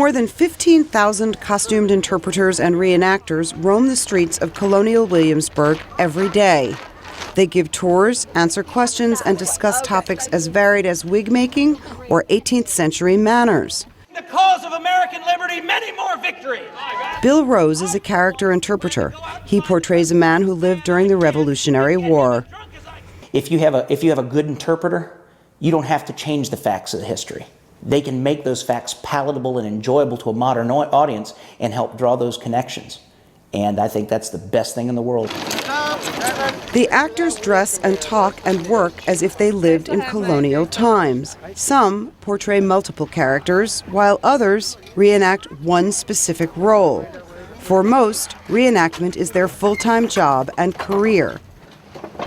More than 15,000 costumed interpreters and reenactors roam the streets of Colonial Williamsburg every day. They give tours, answer questions, and discuss topics as varied as wig making or 18th century manners. The cause of American liberty, many more victories. Bill Rose is a character interpreter. He portrays a man who lived during the Revolutionary War. If you have a good interpreter, you don't have to change the facts of the history. They can make those facts palatable and enjoyable to a modern audience and help draw those connections. And I think that's the best thing in the world. The actors dress and talk and work as if they lived in colonial times. Some portray multiple characters, while others reenact one specific role. For most, reenactment is their full-time job and career.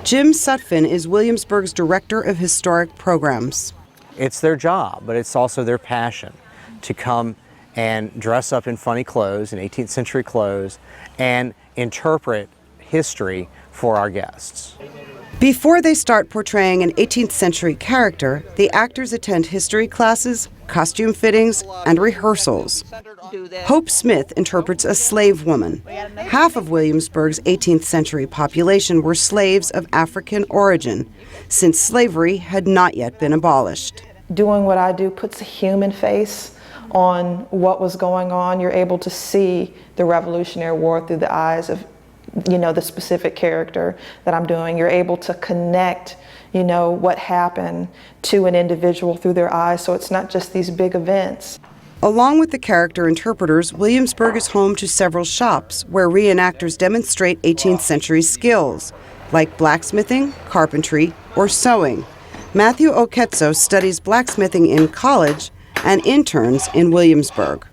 Jim Sutphin is Williamsburg's Director of Historic Programs. It's their job, but it's also their passion to come and dress up in funny clothes, in 18th century clothes, and interpret history for our guests. Before they start portraying an 18th century character, the actors attend history classes, costume fittings, and rehearsals. Hope Smith interprets a slave woman. Half of Williamsburg's 18th century population were slaves of African origin, since slavery had not yet been abolished. Doing what I do puts a human face on what was going on. You're able to see the Revolutionary War through the eyes of, the specific character that I'm doing. You're able to connect, what happened to an individual through their eyes, so it's not just these big events. Along with the character interpreters, Williamsburg is home to several shops where reenactors demonstrate 18th century skills, like blacksmithing, carpentry, or sewing. Matthew Oketso studies blacksmithing in college and interns in Williamsburg.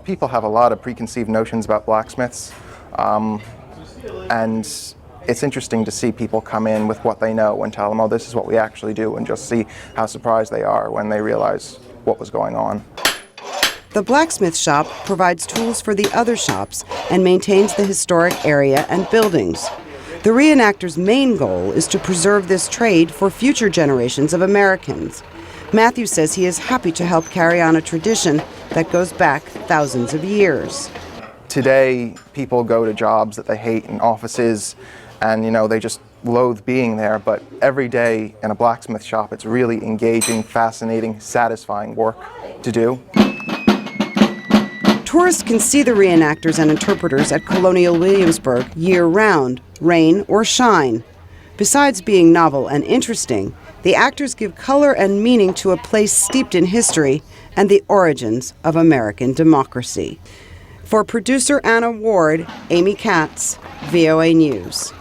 People have a lot of preconceived notions about blacksmiths, and it's interesting to see people come in with what they know and tell them, oh, this is what we actually do, and just see how surprised they are when they realize what was going on. The blacksmith shop provides tools for the other shops and maintains the historic area and buildings. The reenactor's main goal is to preserve this trade for future generations of Americans. Matthew says he is happy to help carry on a tradition that goes back thousands of years. Today, people go to jobs that they hate in offices, and they just loathe being there, but every day in a blacksmith shop, it's really engaging, fascinating, satisfying work to do. Tourists can see the reenactors and interpreters at Colonial Williamsburg year-round, rain or shine. Besides being novel and interesting, the actors give color and meaning to a place steeped in history and the origins of American democracy. For producer Anna Ward, Amy Katz, VOA News.